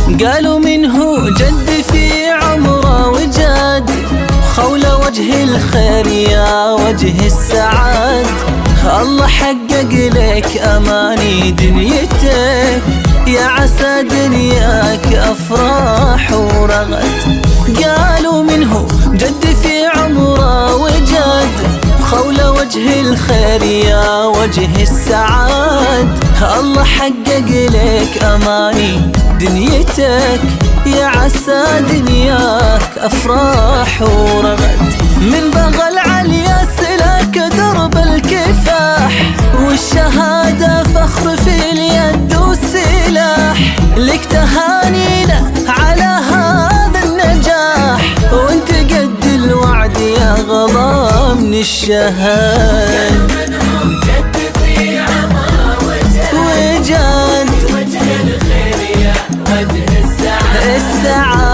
قالوا منه جد في عمره وجاد، خول وجه الخير يا وجه السعاد. الله حقق لك أماني دنيتك، يا عسى دنياك أفراح ورغد. قالوا منه جد في عمره وجاد، خول وجه الخير يا وجه السعاد. الله حقق لك أماني دنيتك، يا عسى دنياك أفراح ورغد. من بغى العليا سلك درب الكفاح، والشهادة فخر في اليد وسلاح. لك تهانينا على هذا النجاح، وانت قد الوعد يا غلا من الشهاد. جد في عمره وجاد وجه الخير يا وجه السعاد.